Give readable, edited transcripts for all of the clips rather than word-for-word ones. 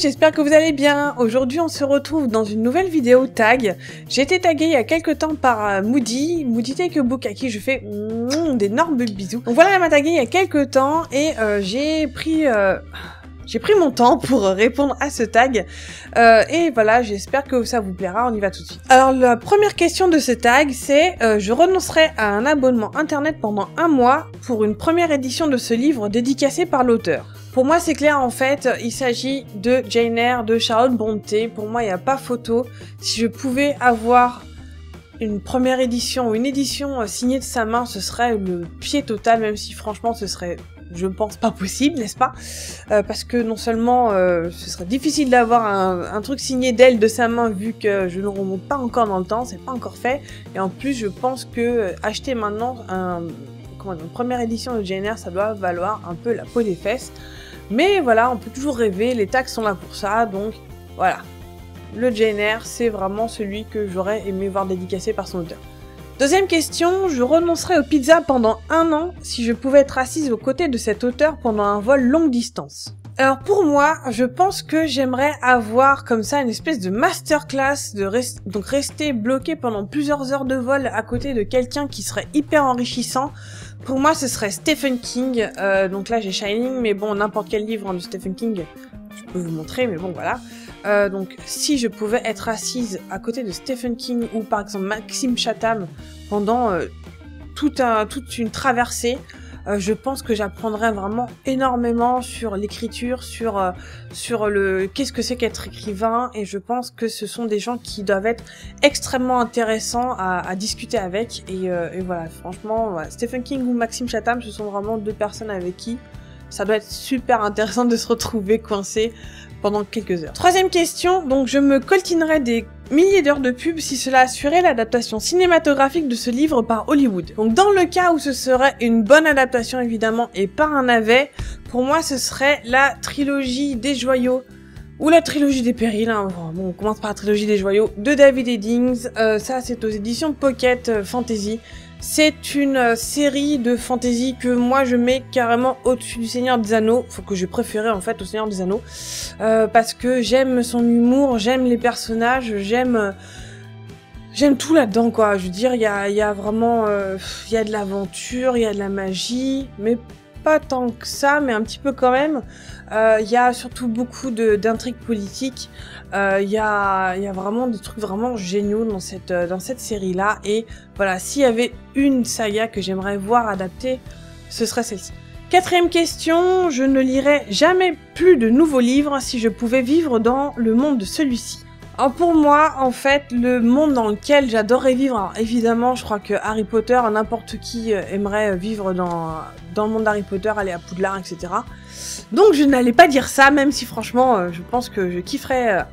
j'espère que vous allez bien. Aujourd'hui, on se retrouve dans une nouvelle vidéo tag. J'ai été taguée il y a quelques temps par Moody Take a Book, à qui je fais d'énormes bisous. Donc voilà, elle m'a taguée il y a quelques temps et j'ai pris mon temps pour répondre à ce tag. Et voilà, j'espère que ça vous plaira, on y va tout de suite. Alors la première question de ce tag, c'est je renoncerai à un abonnement internet pendant 1 mois pour une première édition de ce livre dédicacé par l'auteur. Pour moi, c'est clair, en fait, il s'agit de Jane Eyre, de Charlotte Brontë. Pour moi, il n'y a pas photo. Si je pouvais avoir une première édition ou une édition signée de sa main, ce serait le pied total, même si franchement, ce serait, je pense, pas possible, n'est-ce pas? Parce que non seulement, ce serait difficile d'avoir un truc signé d'elle de sa main, vu que je ne remonte pas encore dans le temps, c'est pas encore fait. Et en plus, je pense que acheter maintenant une première édition de Jane Eyre, ça doit valoir un peu la peau des fesses. Mais voilà, on peut toujours rêver, les tags sont là pour ça, donc voilà. Le Jane Eyre, c'est vraiment celui que j'aurais aimé voir dédicacé par son auteur. Deuxième question, je renoncerais aux pizzas pendant 1 an si je pouvais être assise aux côtés de cet auteur pendant un vol longue distance. Alors pour moi, je pense que j'aimerais avoir comme ça une espèce de masterclass, donc rester bloqué pendant plusieurs heures de vol à côté de quelqu'un qui serait hyper enrichissant. Pour moi, ce serait Stephen King. Donc là, j'ai Shining, mais bon, n'importe quel livre de Stephen King, je peux vous montrer, mais bon, voilà. Donc, si je pouvais être assise à côté de Stephen King ou par exemple Maxime Chatham pendant toute une traversée, je pense que j'apprendrais vraiment énormément sur l'écriture, sur le qu'est-ce que c'est qu'être écrivain, et je pense que ce sont des gens qui doivent être extrêmement intéressants à discuter avec, et voilà, franchement, voilà, Stephen King ou Maxime Chatham, ce sont vraiment 2 personnes avec qui ça doit être super intéressant de se retrouver coincé pendant quelques heures. Troisième question, donc je me coltinerais des milliers d'heures de pub si cela assurait l'adaptation cinématographique de ce livre par Hollywood. Donc dans le cas où ce serait une bonne adaptation évidemment et pas un navet, pour moi ce serait la trilogie des joyaux ou la trilogie des périls, hein. Bon, on commence par la trilogie des joyaux de David Eddings, ça c'est aux éditions Pocket Fantasy. C'est une série de fantasy que moi je mets carrément au-dessus du Seigneur des Anneaux, faut que je préférais en fait au Seigneur des Anneaux, parce que j'aime son humour, j'aime les personnages, j'aime tout là-dedans quoi. Je veux dire, il y a vraiment, il y a de l'aventure, il y a de la magie, mais pas tant que ça, mais un petit peu quand même. Il y a surtout beaucoup d'intrigues politiques. Il y a vraiment des trucs vraiment géniaux dans cette série-là. Et voilà, s'il y avait une saga que j'aimerais voir adaptée, ce serait celle-ci. Quatrième question, je ne lirais jamais plus de nouveaux livres si je pouvais vivre dans le monde de celui-ci. Alors pour moi, en fait, le monde dans lequel j'adorerais vivre, alors évidemment, je crois que Harry Potter, n'importe qui aimerait vivre dans le monde d'Harry Potter, aller à Poudlard, etc. Donc je n'allais pas dire ça, même si franchement, je pense que je kifferais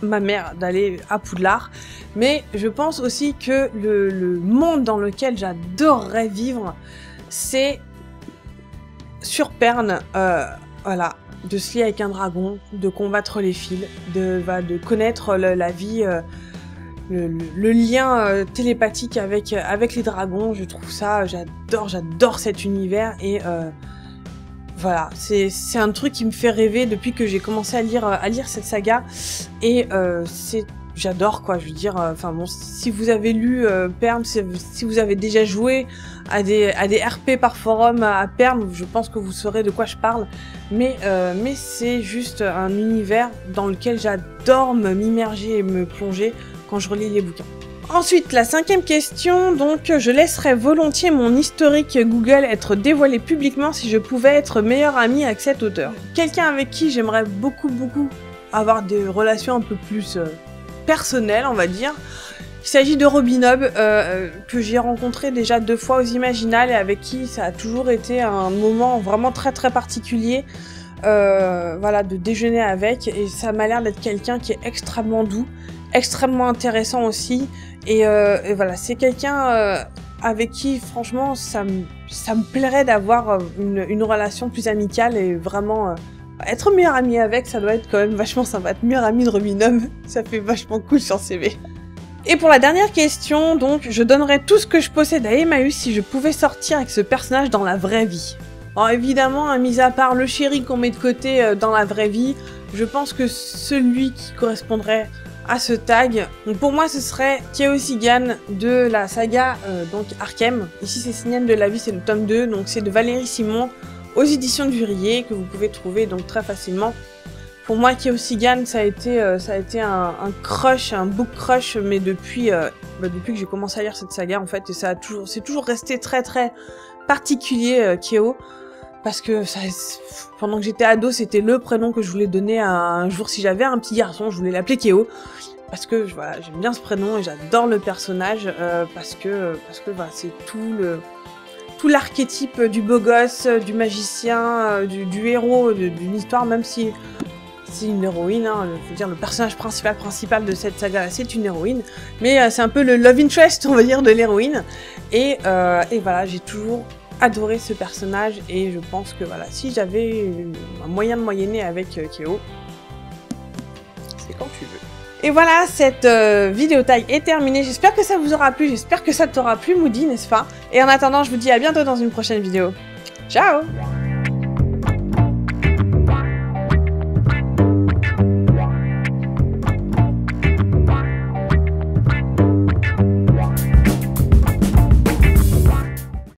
ma mère d'aller à Poudlard. Mais je pense aussi que le monde dans lequel j'adorerais vivre, c'est sur Perne, voilà. De se lier avec un dragon, de combattre les fils, de connaître la vie, le lien télépathique avec les dragons. Je trouve ça, j'adore cet univers, et voilà, c'est un truc qui me fait rêver depuis que j'ai commencé à lire cette saga, et j'adore quoi, je veux dire, enfin bon, si vous avez lu Perne, si vous avez déjà joué à des RP par forum à Perne, je pense que vous saurez de quoi je parle, mais c'est juste un univers dans lequel j'adore m'immerger et me plonger quand je relis les bouquins. Ensuite, la 5e question, donc je laisserais volontiers mon historique Google être dévoilé publiquement si je pouvais être meilleur ami avec cet auteur. Quelqu'un avec qui j'aimerais beaucoup avoir des relations un peu plus personnelles, on va dire. Il s'agit de Robin Hobb, que j'ai rencontré déjà 2 fois aux Imaginales et avec qui ça a toujours été un moment vraiment très particulier, voilà, de déjeuner avec, et ça m'a l'air d'être quelqu'un qui est extrêmement doux, extrêmement intéressant aussi, et voilà, c'est quelqu'un avec qui franchement ça me plairait d'avoir une relation plus amicale, et vraiment être meilleur ami avec, ça doit être quand même vachement sympa. Être meilleur ami de Robin Hobb, ça fait vachement cool sur CV. Et pour la dernière question, donc, je donnerais tout ce que je possède à Emmaüs si je pouvais sortir avec ce personnage dans la vraie vie. Alors évidemment, mis à part le chéri qu'on met de côté dans la vraie vie, je pense que celui qui correspondrait à ce tag, donc pour moi ce serait Kyo Sigan de la saga donc Arkham. Ici c'est Signal de la vie, c'est le tome 2, donc c'est de Valérie Simon aux éditions du Virier que vous pouvez trouver donc très facilement. Pour moi Kyo Sigan ça a été un crush, un book crush, mais depuis que j'ai commencé à lire cette saga en fait, et c'est toujours resté très très particulier Kyo. Parce que pendant que j'étais ado, c'était le prénom que je voulais donner à un jour. Si j'avais un petit garçon, je voulais l'appeler Kyo. Parce que voilà, j'aime bien ce prénom et j'adore le personnage. Parce que voilà, c'est tout l'archétype du beau gosse, du magicien, du héros, d'une histoire, même si c'est une héroïne. Hein, je veux dire, le personnage principal de cette saga, c'est une héroïne. Mais c'est un peu le love interest, on va dire, de l'héroïne. Et voilà, j'ai toujours adoré ce personnage et je pense que voilà, si j'avais un moyen de moyenner avec Kyo, c'est quand tu veux. Et voilà, cette vidéo tag est terminée. J'espère que ça vous aura plu, j'espère que ça t'aura plu Moody, n'est-ce pas? Et en attendant, je vous dis à bientôt dans une prochaine vidéo. Ciao!